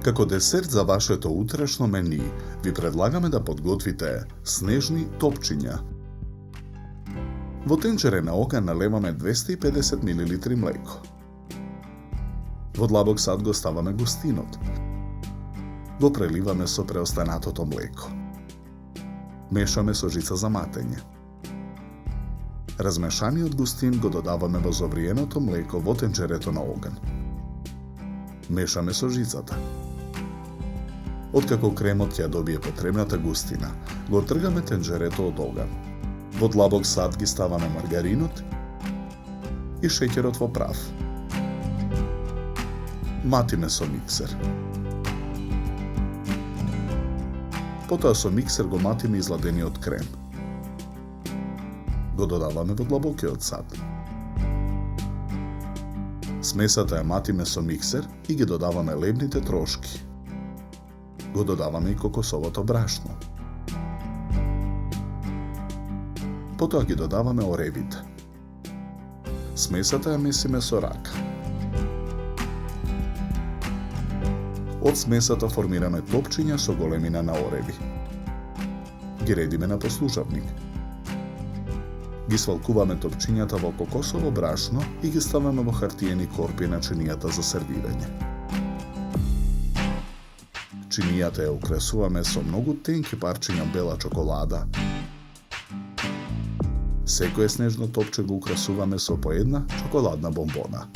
Како десерт за вашето утрешно мени, ви предлагаме да подготвите снежни топчиња. Во тенџере на оган налеваме 250 мл млеко. Во длабок сад го ставаме густинот. Го преливаме со преостанатото млеко. Мешаме со жица за матење. Размешаниот густин го додаваме во зовриеното млеко во тенџерето на оган. Мешаме со жицата. Откако кремот ќе добие потребната густина, го отргаме тенџерето од оган. Во длабок сад ги ставаме маргаринот и шеќерот во прав. Матиме со миксер. Потоа со миксер го матиме изладениот крем. Го додаваме во длабокиот сад. Смесата ја матиме со миксер и ги додаваме лебните трошки. Го додаваме и кокосовото брашно. Потоа ги додаваме оревите. Смесата ја месиме со рака. Од смесата формираме топчиња со големина на ореви. Ги редиме на послушавник. Ги свалкуваме топчињата во кокосово брашно и ги ставаме во хартиени корпи на чинијата за сервирање. Чинијата ја украсуваме со многу тенки парчиња бела чоколада. Секое снежно топче го украсуваме со по една чоколадна бомбона.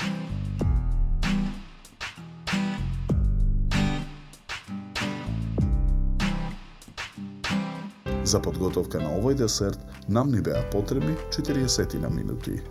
За подготовка на овој десерт нам ни беа потребни 40 минути.